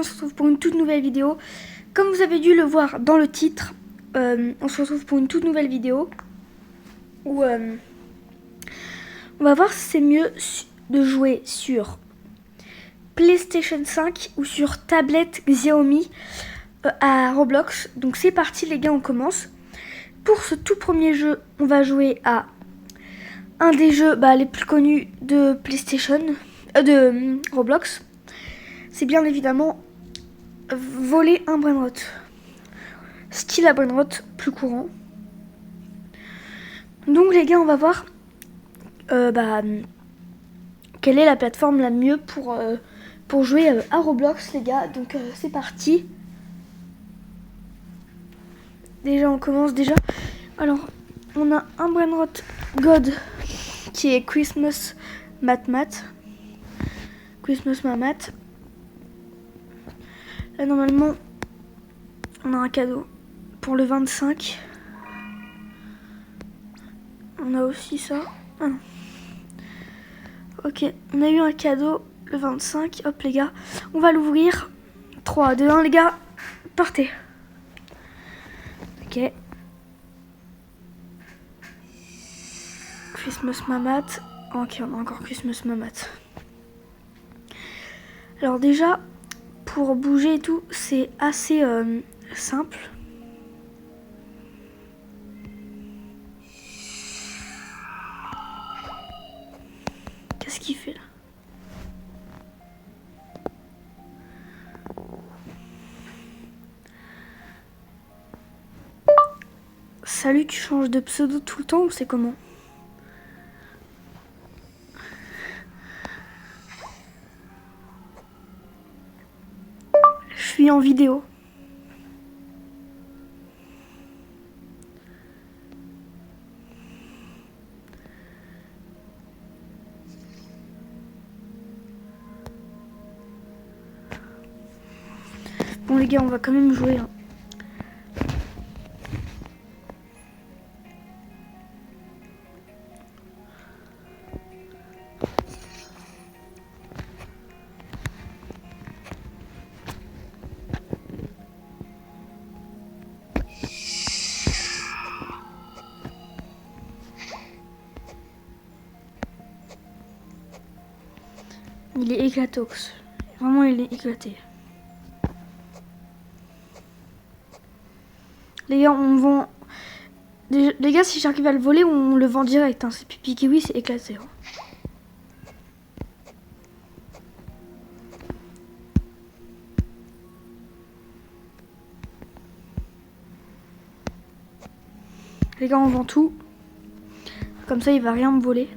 on se retrouve pour une toute nouvelle vidéo. Comme vous avez dû le voir dans le titre, on se retrouve pour une toute nouvelle vidéo où on va voir si c'est mieux de jouer sur PlayStation 5 ou sur tablette Xiaomi à Roblox. Donc c'est parti les gars, on commence. Pour ce tout premier jeu, on va jouer à un des jeux les plus connus de PlayStation, de Roblox. C'est bien évidemment voler un brainrot. Style à brainrot plus courant. Donc les gars, on va voir quelle est la plateforme la mieux pour jouer à Roblox les gars. Donc c'est parti. Déjà on commence déjà. Alors on a un brainrot God qui est Christmas Mat. Christmas Mamat. Là normalement on a un cadeau pour le 25. On a aussi ça. Ah non. Ok, on a eu un cadeau le 25. Hop les gars, on va l'ouvrir. 3, 2, 1 les gars, partez. Ok. Christmas Mamat. Ok, on a encore Christmas Mamat. Alors déjà, pour bouger et tout, c'est assez simple. Qu'est-ce qu'il fait là? Salut, tu changes de pseudo tout le temps ou c'est comment? Je suis en vidéo. Bon les gars, on va quand même jouer. Hein. Il est éclatox. Vraiment, il est éclaté. Les gars, on vend... Les gars, si j'arrive à le voler, on le vend direct. Hein. C'est pipi kiwi, c'est éclaté. Hein. Les gars, on vend tout. Comme ça, il va rien me voler.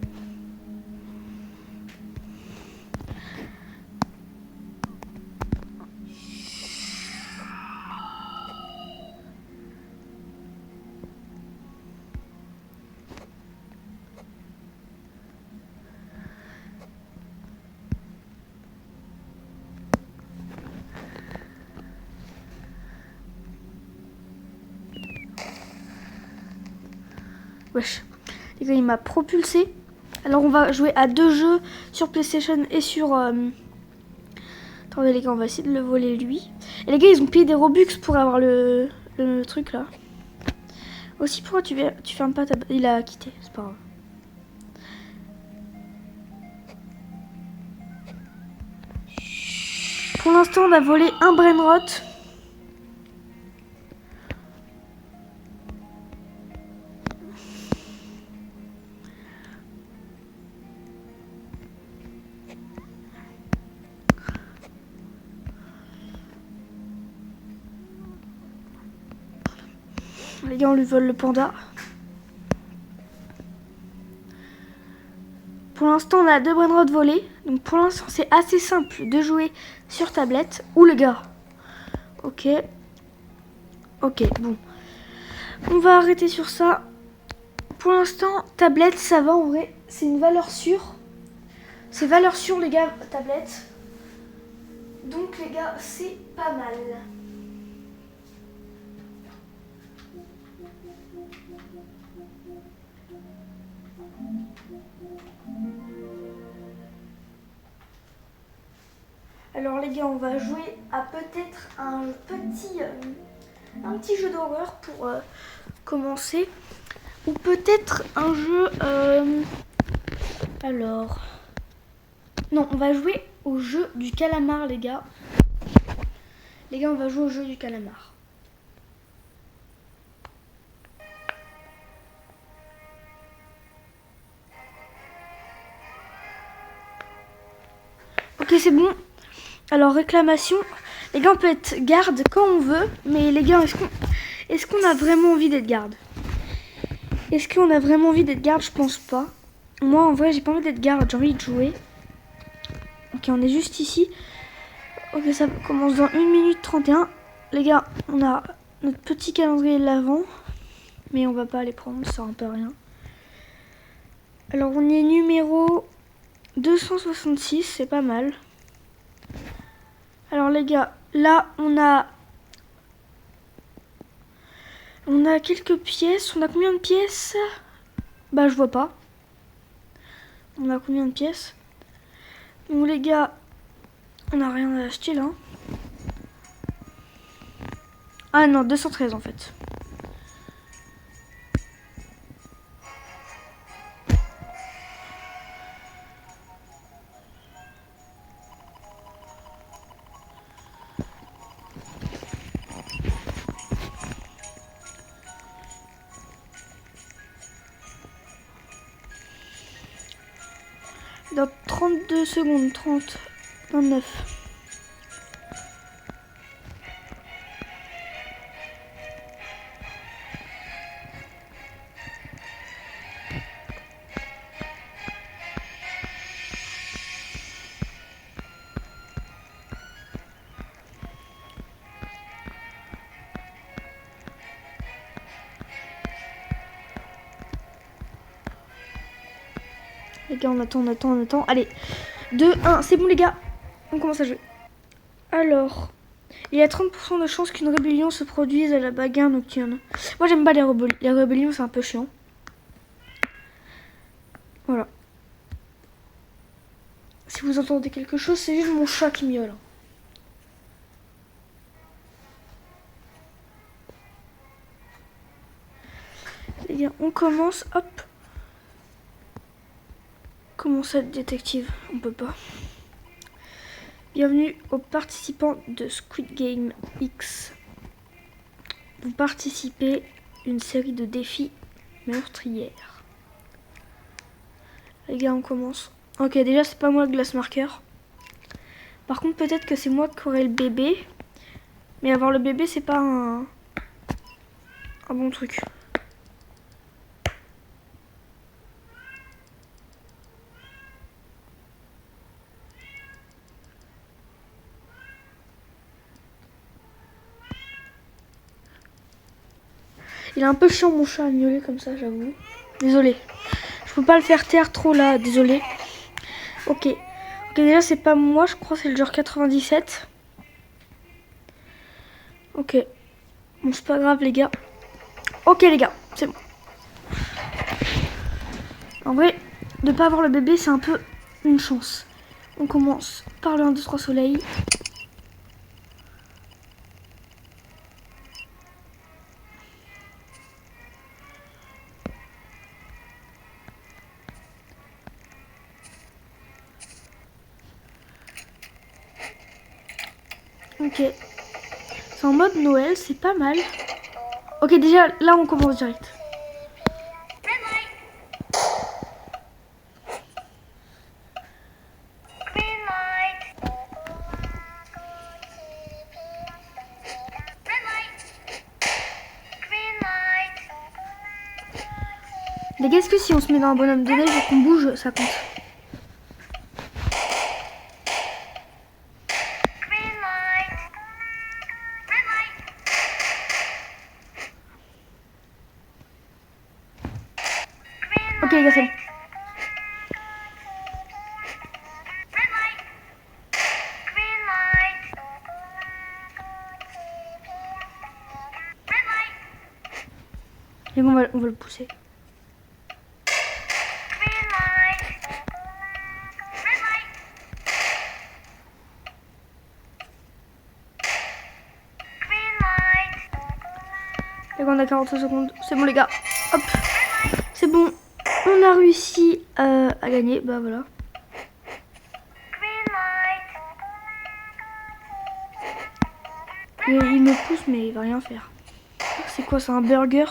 Wesh. Les gars, il m'a propulsé. Alors, on va jouer à 2 jeux sur PlayStation et sur... Attendez, les gars, on va essayer de le voler, lui. Et les gars, ils ont payé des Robux pour avoir le truc, là. Aussi, pourquoi tu fermes pas ta... Il a quitté, c'est pas grave. Pour l'instant, on a volé un brainrot. Les gars, on lui vole le panda. Pour l'instant, on a 2 brainrots volés. Donc pour l'instant, c'est assez simple de jouer sur tablette. Ouh, les gars. Ok. Ok, bon. On va arrêter sur ça. Pour l'instant, tablette, ça va en vrai. C'est une valeur sûre. C'est valeur sûre, les gars, tablette. Donc, les gars, c'est pas mal. Alors les gars, on va jouer à peut-être un petit jeu d'horreur pour commencer. Ou peut-être un jeu... Alors... Non, on va jouer au jeu du calamar, les gars. Les gars, on va jouer au jeu du calamar. Ok, c'est bon. Alors, réclamation. Les gars, on peut être garde quand on veut. Mais les gars, est-ce qu'on a vraiment envie d'être garde? Est-ce qu'on a vraiment envie d'être garde? Je pense pas. Moi, en vrai, j'ai pas envie d'être garde. J'ai envie de jouer. Ok, on est juste ici. Ok, ça commence dans 1 minute 31. Les gars, on a notre petit calendrier de l'avant. Mais on va pas les prendre, ça sert un peu à rien. Alors, on est numéro 266, c'est pas mal. Alors, les gars, là, on a quelques pièces. On a combien de pièces? Bah, je vois pas. On a combien de pièces? Donc, les gars, on n'a rien à acheter, là. Ah non, 213 en fait. Dans 32 secondes, 30, 29. Les gars, on attend. Allez, 2, 1, c'est bon les gars. On commence à jouer. Alors, il y a 30% de chances qu'une rébellion se produise à la bagarre nocturne. Moi, j'aime pas les rébellions. Les rébellions, c'est un peu chiant. Voilà. Si vous entendez quelque chose, c'est juste mon chat qui miaule. Les gars, on commence. Hop. Comment ça, détective? On peut pas. Bienvenue aux participants de Squid Game X. Vous participez à une série de défis meurtrières. Les gars, on commence. Ok, déjà, c'est pas moi le glace marqueur. Par contre, peut-être que c'est moi qui aurai le bébé. Mais avoir le bébé, c'est pas un bon truc. Il est un peu chiant mon chat à miauler comme ça, j'avoue. Désolé. Je peux pas le faire taire trop là, désolé. Ok. Ok, déjà c'est pas moi, je crois que c'est le genre 97. Ok. Bon, c'est pas grave les gars. Ok les gars, c'est bon. En vrai, de pas avoir le bébé, c'est un peu une chance. On commence par le 1, 2, 3 soleil. Ok. C'est en mode Noël, c'est pas mal. Ok, déjà, là, on commence direct. Les gars, est-ce que si on se met dans un bonhomme de neige et qu'on bouge, ça compte? Ok les gars, c'est bon. Et bon, on va le pousser. Les gars, on a 45 secondes. C'est bon les gars. Hop. C'est bon. On a réussi à gagner. Bah voilà. Et il me pousse mais il va rien faire. C'est quoi, c'est un burger?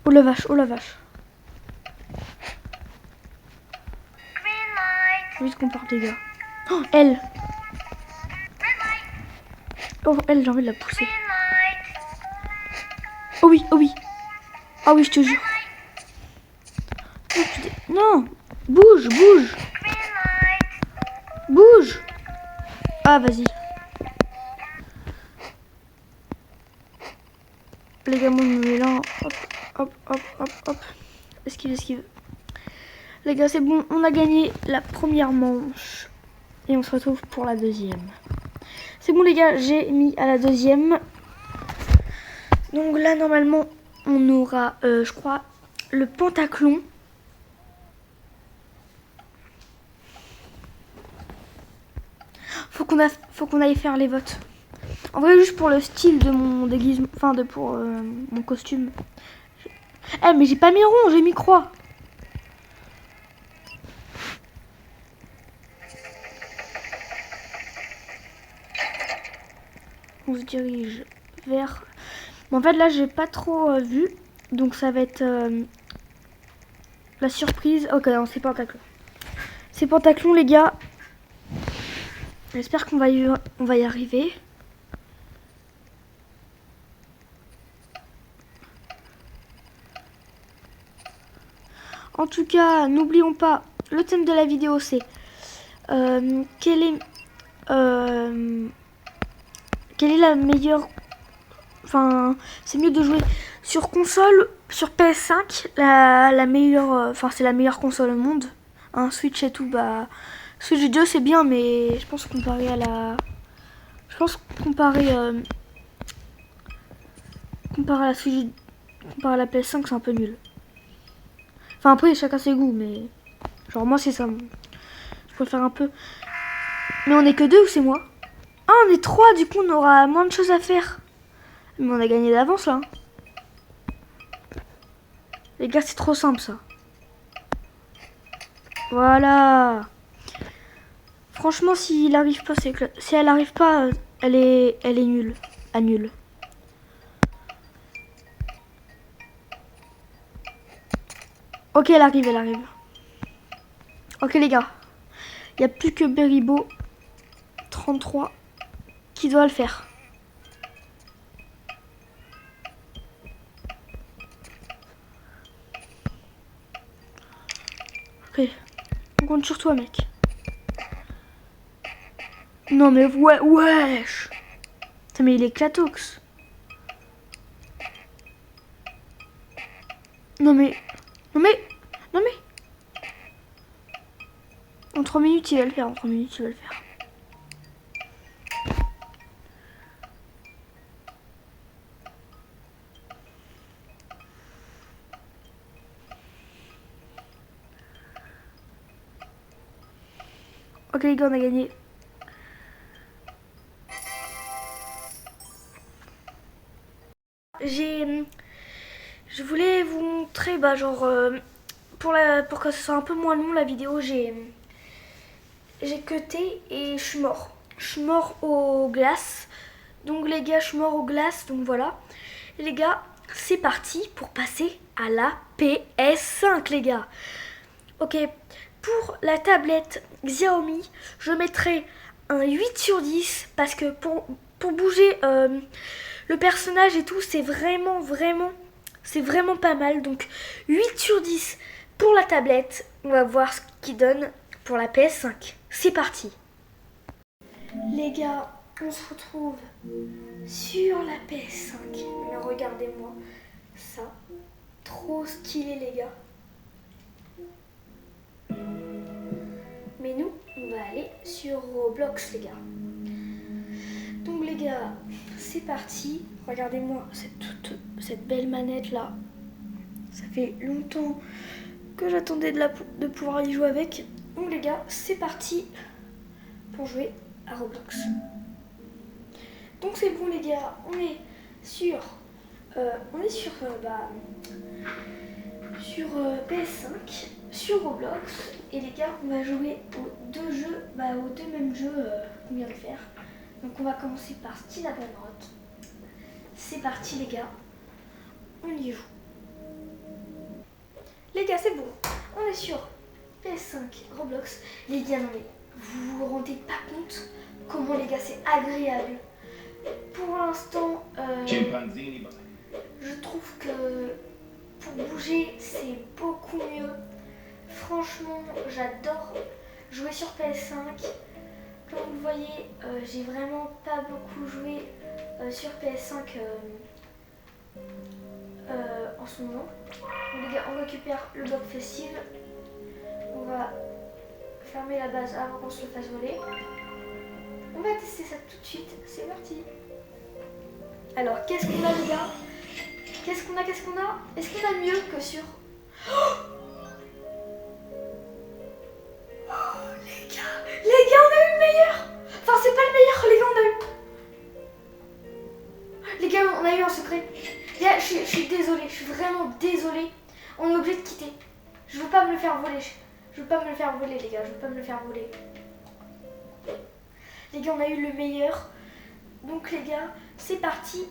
Oh la vache, oh la vache. Vite qu'on parte les gars. Oh, elle. Oh, elle, j'ai envie de la pousser. Oh oui, oh oui. Ah oui, je te jure. Oh, non. Bouge, bouge. Bouge. Ah, vas-y. Les gars, moi, je me mets là. Hop, hop, hop, hop, hop. Esquive, esquive. Les gars, c'est bon. On a gagné la première manche. Et on se retrouve pour la deuxième. C'est bon, les gars. J'ai mis à la deuxième. Donc là, normalement, on aura, je crois, le pentathlon. Faut qu'on aille faire les votes. En vrai, juste pour le style de mon déguisement, enfin pour mon costume. Eh, mais j'ai pas mis rond, j'ai mis croix. On se dirige vers... Bon, en fait, là, j'ai pas trop vu. Donc, ça va être la surprise. Ok, non, c'est pentathlon. C'est pentathlon, les gars. J'espère qu'on va y arriver. En tout cas, n'oublions pas, le thème de la vidéo, c'est quelle est la meilleure... Enfin, c'est mieux de jouer sur console, sur PS5, la meilleure... Enfin, c'est la meilleure console au monde. Un Switch et tout, bah... Switch 2, c'est bien, mais je pense comparé à la... Je pense comparé à la Switch... Comparé à la PS5, c'est un peu nul. Enfin, après, chacun ses goûts, mais... Genre, moi, c'est ça. Je préfère un peu... Mais on est que deux ou c'est moi? Ah, on est trois, du coup, on aura moins de choses à faire. Mais on a gagné d'avance, là. Les gars, c'est trop simple, ça. Voilà. Franchement, s'il arrive pas, c'est que... Si elle arrive pas, elle est nulle. À nulle. Ok, elle arrive, elle arrive. Ok, les gars. Il n'y a plus que Beribo, 33, qui doit le faire. Ok. On compte sur toi, mec. Non, mais ouais, wesh. Putain, mais il est clatox. Non, mais... Non, mais... Non, mais... En 3 minutes, il va le faire. En 3 minutes, il va le faire. Ok, les gars, on a gagné. Je voulais vous montrer, bah, genre... pour que ce soit un peu moins long, la vidéo, j'ai cuté et je suis mort. Je suis mort aux glaces. Donc les gars, je suis mort aux glaces, donc voilà. Et les gars, c'est parti pour passer à la PS5, les gars. Ok, pour la tablette Xiaomi, je mettrai un 8 sur 10 parce que pour bouger le personnage et tout, c'est vraiment pas mal. Donc 8 sur 10 pour la tablette. On va voir ce qu'il donne pour la PS5. C'est parti. Les gars, on se retrouve sur la PS5. Mais regardez-moi ça. Trop stylé, les gars. Mais nous, on va aller sur Roblox, les gars. Donc les gars, c'est parti. Regardez-moi cette belle manette là. Ça fait longtemps que j'attendais de pouvoir y jouer avec. Donc les gars, c'est parti pour jouer à Roblox. Donc c'est bon les gars, on est sur PS5, sur Roblox. Et les gars, on va jouer aux deux jeux, aux deux mêmes jeux qu'on vient de faire. Donc on va commencer par Stina Brainrot. C'est parti les gars, on y joue. Les gars, c'est bon, on est sur PS5, Roblox. Les gars, non mais vous vous rendez pas compte comment les gars c'est agréable. Pour l'instant, je trouve que pour bouger c'est beaucoup mieux. Franchement, j'adore jouer sur PS5. Comme vous le voyez, j'ai vraiment pas beaucoup joué sur PS5 en ce moment. Donc les gars, on récupère le bloc festive. On va fermer la base avant qu'on se le fasse voler. On va tester ça tout de suite. C'est parti. Alors, qu'est-ce qu'on a les gars? Qu'est-ce qu'on a? Est-ce qu'on a mieux que sur... Les gars, on a eu le meilleur. Enfin, c'est pas le meilleur, les gars, on a eu... Les gars, on a eu un secret. Les gars, je suis désolée, je suis vraiment désolée. On est obligé de quitter. Je veux pas me le faire voler. Je veux pas me le faire voler, les gars, je veux pas me le faire voler. Les gars, on a eu le meilleur. Donc les gars, c'est parti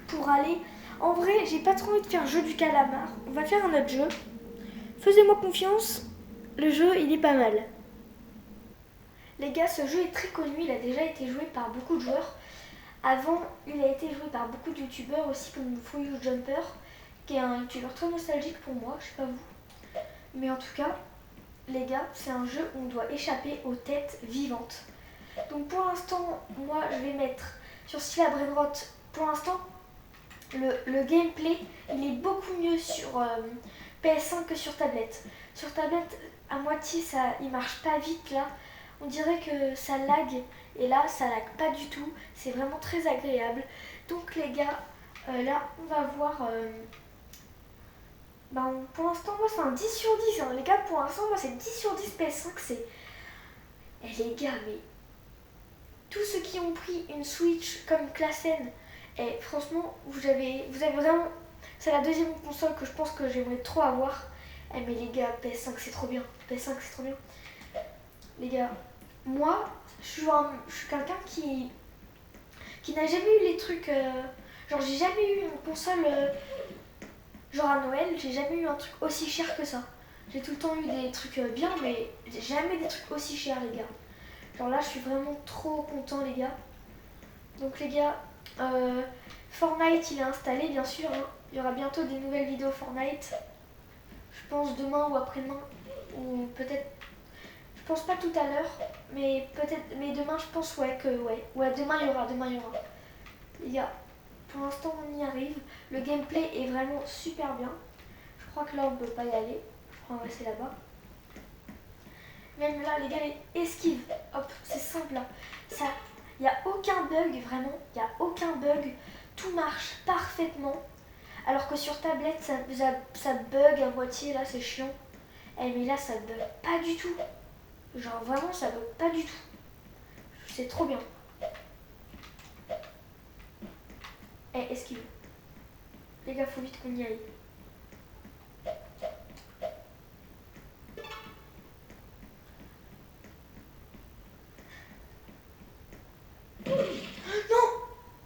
pour aller... En vrai, j'ai pas trop envie de faire jeu du calamar. On va faire un autre jeu. Faisez-moi confiance. Le jeu, il est pas mal. Les gars, ce jeu est très connu. Il a déjà été joué par beaucoup de joueurs. Avant, il a été joué par beaucoup de youtubeurs aussi, comme Fouillou Jumper, qui est un youtubeur très nostalgique pour moi. Je sais pas vous. Mais en tout cas, les gars, c'est un jeu où on doit échapper aux têtes vivantes. Donc pour l'instant, moi, je vais mettre sur Stina Brainrot. Pour l'instant, le gameplay, il est beaucoup mieux sur PS5 que sur tablette. Sur tablette, à moitié, il marche pas vite là. On dirait que ça lag. Et là, ça lag pas du tout. C'est vraiment très agréable. Donc les gars, là, on va voir... pour l'instant, moi, c'est un 10 sur 10. Hein. Les gars, pour l'instant, moi, c'est 10 sur 10 PS5. C'est... Eh les gars, mais... Tous ceux qui ont pris une Switch comme classe N, et franchement, vous avez vraiment... C'est la deuxième console que je pense que j'aimerais trop avoir. Eh mais les gars, PS5 c'est trop bien. PS5 c'est trop bien. Les gars, moi, je suis quelqu'un qui n'a jamais eu les trucs... genre j'ai jamais eu une console... genre à Noël, j'ai jamais eu un truc aussi cher que ça. J'ai tout le temps eu des trucs bien, mais j'ai jamais des trucs aussi chers les gars. Genre là, je suis vraiment trop content les gars. Donc les gars, Fortnite il est installé bien sûr. Hein. Il y aura bientôt des nouvelles vidéos Fortnite. Je pense demain ou après-demain. Ou peut-être... Je pense pas tout à l'heure. Mais peut-être... Mais demain je pense ouais. Ouais, demain il y aura. Les gars, pour l'instant on y arrive. Le gameplay est vraiment super bien. Je crois que là on peut pas y aller. Je crois qu'on va rester là-bas. Même là les gars, les esquives. Hop, c'est simple là. Ça... Il n'y a aucun bug, vraiment, il n'y a aucun bug. Tout marche parfaitement. Alors que sur tablette, ça bug à moitié, là, c'est chiant. Eh, mais là, ça bug pas du tout. Genre, vraiment, ça bug pas du tout. C'est trop bien. Eh, esquive. Les gars, faut vite qu'on y aille.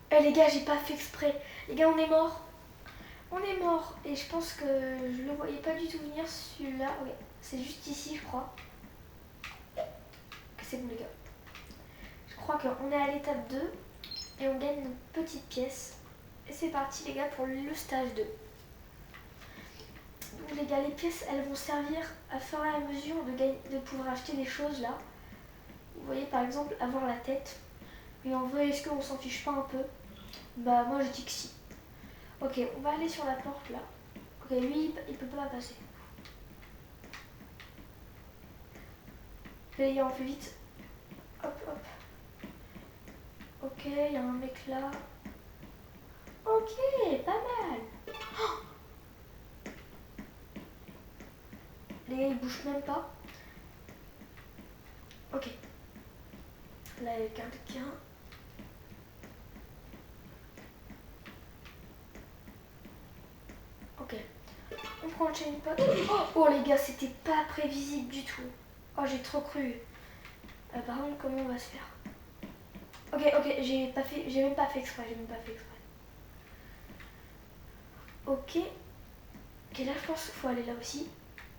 Eh les gars, j'ai pas fait exprès. Les gars, on est mort. On est mort. Et je pense que je le voyais pas du tout venir celui-là. Ouais, c'est juste ici, je crois. C'est bon les gars. Je crois qu'on est à l'étape 2. Et on gagne une petite pièce. Et c'est parti les gars pour le stage 2. Donc les gars, les pièces, elles vont servir à fur et à mesure de pouvoir acheter des choses là. Vous voyez par exemple avoir la tête. Mais en vrai, est-ce qu'on s'en fiche pas un peu? Bah moi je dis que si. Ok, on va aller sur la porte là. Ok, lui il peut pas passer. Les gars, on fait vite. Hop, hop. Ok, il y a un mec là. Ok, pas mal. Oh, les gars, ils bougent même pas. Ok. Là, il y a quelqu'un. Ok. On prend le chain pot. Oh les gars, c'était pas prévisible du tout. Oh, j'ai trop cru. Par contre, comment on va se faire? Ok, j'ai même pas fait exprès, Ok. Ok, là, je pense qu'il faut aller là aussi.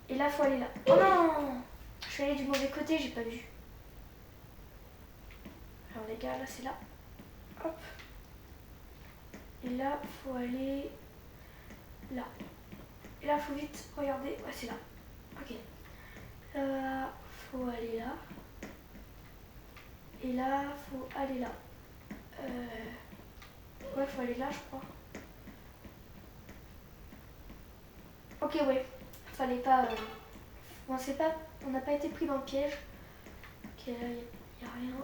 Et là, il faut aller là. Oh non! Je suis allée du mauvais côté, j'ai pas vu. Alors les gars, là, c'est là. Hop. Et là, faut aller là. Et là, faut vite regarder. Ouais, c'est là. Ok. Faut aller là. Et là, faut aller là. Ouais, faut aller là, je crois. Ok, ouais. Fallait pas... Bon, c'est pas... On n'a pas été pris dans le piège. Ok, là, il n'y a rien.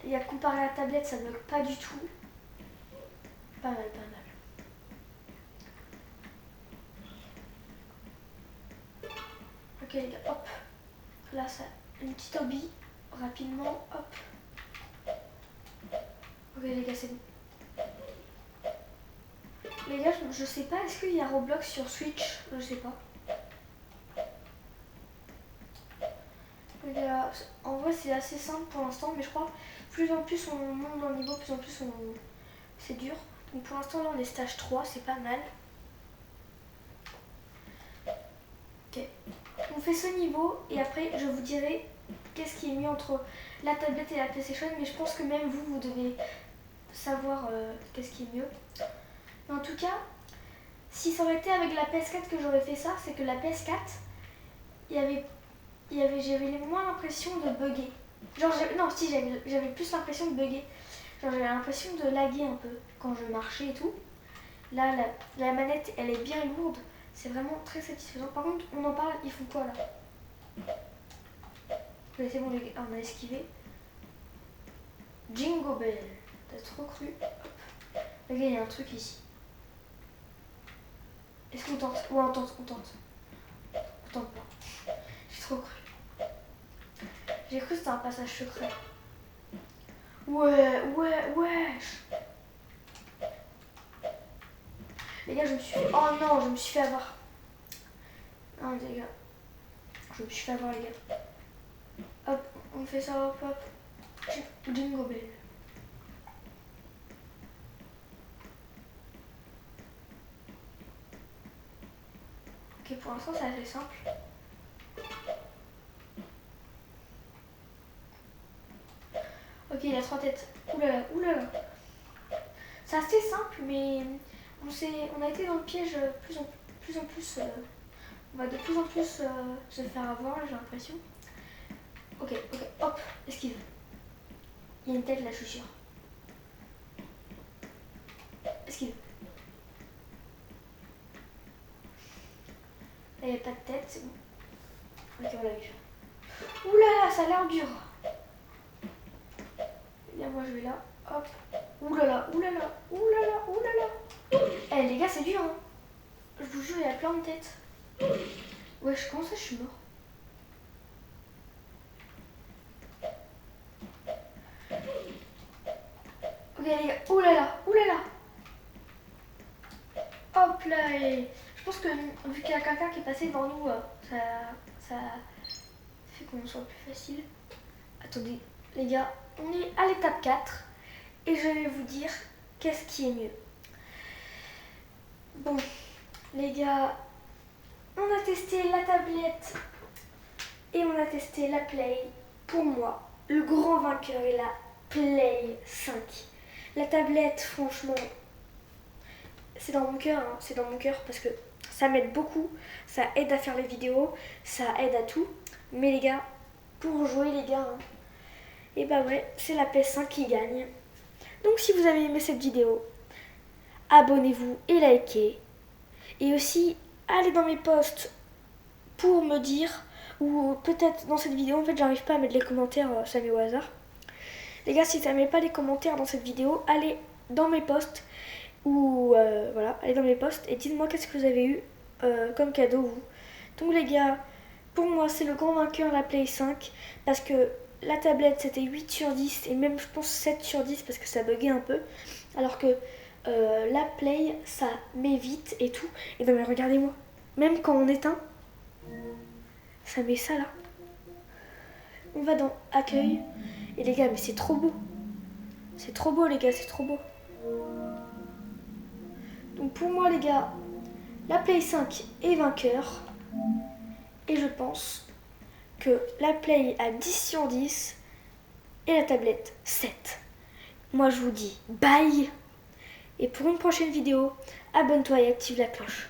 Il y a comparé à la tablette, ça bloque pas du tout. Pas mal, pas mal. Ok, les gars, hop. Là, ça... Une petite hobby. Rapidement, hop. Ok, les gars, c'est bon. Les gars, je sais pas, est-ce qu'il y a Roblox sur Switch? Je sais pas. Les gars, en vrai, c'est assez simple pour l'instant, mais je crois plus en plus on monte dans le niveau, plus en plus c'est dur. Donc pour l'instant, là, on est stage 3, c'est pas mal. Ok. On fait ce niveau et après, je vous dirai qu'est-ce qui est mieux entre la tablette et la PlayStation, mais je pense que même vous devez savoir qu'est-ce qui est mieux. Mais en tout cas, si ça aurait été avec la PS4 que j'aurais fait ça, c'est que la PS4, j'avais moins l'impression de bugger. Genre, non, si, j'avais plus l'impression de bugger. Genre, j'avais l'impression de laguer un peu quand je marchais et tout. Là, la manette, elle est bien lourde. C'est vraiment très satisfaisant. Par contre, on en parle, ils font quoi là? Ouais, c'est bon, les gars, on a esquivé. Jingle Bell. T'as trop cru. Hop. Les gars, il y a un truc ici. Est-ce qu'on tente? Ouais, on tente. On tente pas. J'ai trop cru. J'ai cru que c'était un passage secret. Ouais. Les gars, je me suis fait... Oh non, je me suis fait avoir. Non, les gars. Je me suis fait avoir, les gars. Hop, on fait ça, hop. Jingle Bell. Ok, pour l'instant, c'est assez simple. Ok, il a 3 têtes. Oulala. C'est assez simple, mais on a été dans le piège plus en plus. On va de plus en plus se faire avoir, j'ai l'impression. Ok, hop, esquive. Il y a une tête là, je suis sûre. Esquive. Là, il n'y a pas de tête, c'est bon. Ok, on l'a vu. Oulala, ça a l'air dur. Et bien, moi, je vais là. Hop. Oulala. Eh, les gars, c'est dur, hein. Je vous jure, il y a plein de têtes. Ouais, comment ça, je suis mort? Ok, les gars. Oulala. Hop là. Et je pense que vu qu'il y a quelqu'un qui est passé devant nous, ça fait qu'on soit plus facile. Attendez, les gars, on est à l'étape 4 et je vais vous dire qu'est-ce qui est mieux. Bon, les gars, on a testé la tablette et on a testé la Play. Pour moi, le grand vainqueur est la Play 5. La tablette, franchement, c'est dans mon cœur, hein. C'est dans mon cœur parce que ça m'aide beaucoup, ça aide à faire les vidéos, ça aide à tout. Mais les gars, pour jouer les gars, hein, et bah ouais, c'est la PS5 qui gagne. Donc si vous avez aimé cette vidéo, abonnez-vous et likez. Et aussi, allez dans mes posts pour me dire, ou peut-être dans cette vidéo, en fait j'arrive pas à mettre les commentaires, ça met au hasard. Les gars, si ça met pas les commentaires dans cette vidéo, allez dans mes posts, ou voilà, allez dans mes posts et dites-moi qu'est-ce que vous avez eu comme cadeau vous. Donc les gars, pour moi c'est le grand vainqueur la Play 5, parce que la tablette c'était 8 sur 10 et même je pense 7 sur 10 parce que ça buguait un peu. Alors que la Play ça met vite et tout. Et non mais regardez-moi, même quand on éteint, ça met ça là. On va dans accueil. Et les gars, mais c'est trop beau. C'est trop beau les gars, c'est trop beau. Donc pour moi les gars, la Play 5 est vainqueur. Et je pense que la Play a 10 sur 10 et la tablette 7. Moi je vous dis bye. Et pour une prochaine vidéo, abonne-toi et active la cloche.